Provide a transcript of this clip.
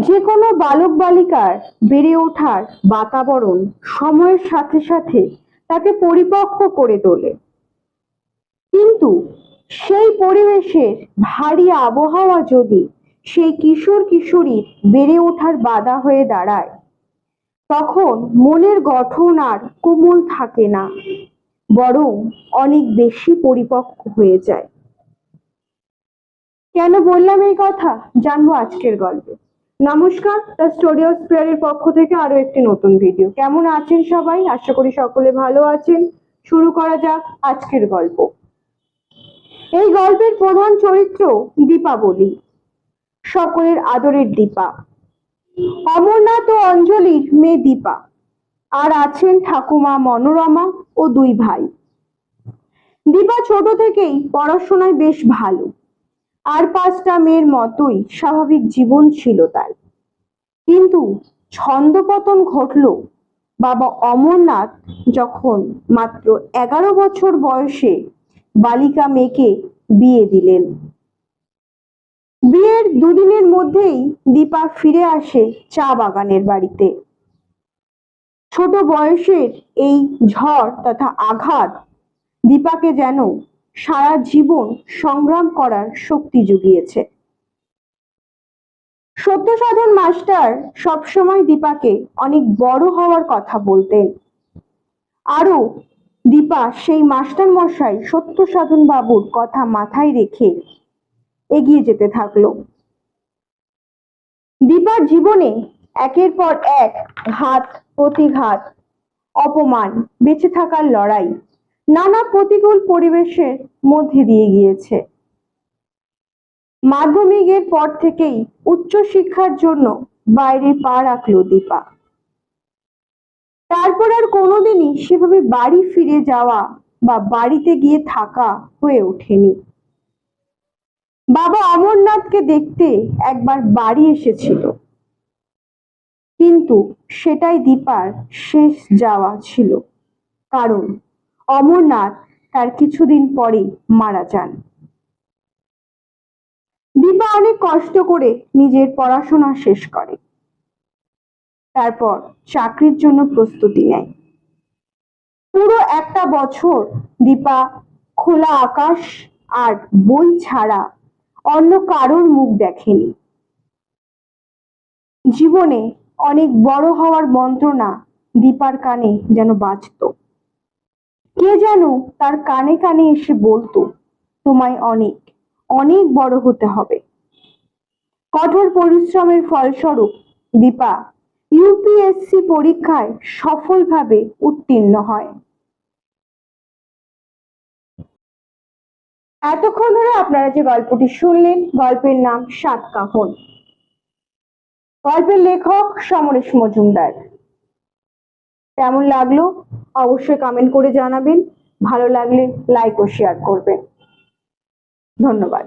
যে কোনো বালক বালিকার বেড়ে ওঠার বাতাবরণ সময়ের সাথে সাথে তাকে পরিপক্ক করে তোলে, কিন্তু সেই পরিবেশের ভারী আবহাওয়া যদি সেই কিশোর কিশোরীর বেড়ে ওঠার বাধা হয়ে দাঁড়ায়, তখন মনের গঠন আর কোমল থাকে না, বরং অনেক বেশি পরিপক্ক হয়ে যায়। কেন বললাম এই কথা জানবো আজকের গল্পে। নমস্কার, দ্য স্টোরি অফ স্পেয়ারের পক্ষ থেকে আরো একটি নতুন ভিডিও। কেমন আছেন সবাই? আশা করি সকলে ভালো আছেন। শুরু করা যাক আজকের গল্প। এই গল্পের প্রধান চরিত্র দীপাবলি, সকলের আদরের দীপা। অমরনাথ ও অঞ্জলির মেয়ে দীপা, আর আছেন ঠাকুমা মনোরমা ও দুই ভাই। দীপা ছোট থেকেই পড়াশোনায় বেশ ভালো, আর পাঁচটা মেয়ের মতোই স্বাভাবিক জীবন ছিল তার। কিন্তু ছন্দপতন ঘটল বাবা অমরনাথ যখন মাত্র 11 বছর বয়সে বালিকা মেয়েকে বিয়ে দিলেন। বিয়ের দুদিনের মধ্যেই দীপা ফিরে আসে চা বাগানের বাড়িতে। ছোট বয়সের এই ঝড় তথা আঘাত দীপাকে যেন সারা জীবন সংগ্রাম করার শক্তি জুগিয়েছে। সত্যসাধন মাস্টার সবসময় দীপাকে অনেক বড় হওয়ার কথা বলতেন। আরো দীপা সেই মাস্টার মশাই সত্যসাধন বাবুর কথা মাথায় রেখে এগিয়ে যেতে থাকলো। দীপার জীবনে একের পর এক ঘাত প্রতিঘাত, অপমান, বেঁচে থাকার লড়াই, নানা প্রতিকূল পরিবেশের মধ্যে দিয়ে গিয়েছে। মাধ্যমিকের পর থেকেই উচ্চ শিক্ষার জন্য বাইরে পা রাখলো দীপা। তারপর আর কোনোদিনই সেভাবে বাড়ি ফিরে যাওয়া বা বাড়িতে গিয়ে থাকা হয়ে ওঠেনি। বাবা অমরনাথকে দেখতে একবার বাড়ি এসেছিল, কিন্তু সেটাই দীপার শেষ যাওয়া ছিল, কারণ অমরনাথ তার কিছুদিন পরেই মারা যান। দীপা অনেক কষ্ট করে নিজের পড়াশোনা শেষ করে, তারপর চাকরির জন্য প্রস্তুতি নেয়। পুরো একটা বছর দীপা খোলা আকাশ আর বই ছাড়া অন্য কারোর মুখ দেখেনি। জীবনে অনেক বড় হওয়ার মন্ত্রণা দীপার কানে যেন বাজতো। কে যেন তার কানে কানে এসে বলতো, তোমায় অনেক অনেক বড় হতে হবে। কঠোর পরিশ্রমের ফলস্বরূপ দীপা ইউপিএসসি পরীক্ষায় সফলভাবে উত্তীর্ণ হয়। এতক্ষণ ধরে আপনারা যে গল্পটি শুনলেন, গল্পের নাম সাতকাহন। গল্পের লেখক সমরেশ মজুমদার। কেমন লাগলো অবশ্যই কমেন্ট করে জানাবেন। ভালো লাগলে লাইক ও শেয়ার করবেন। ধন্যবাদ।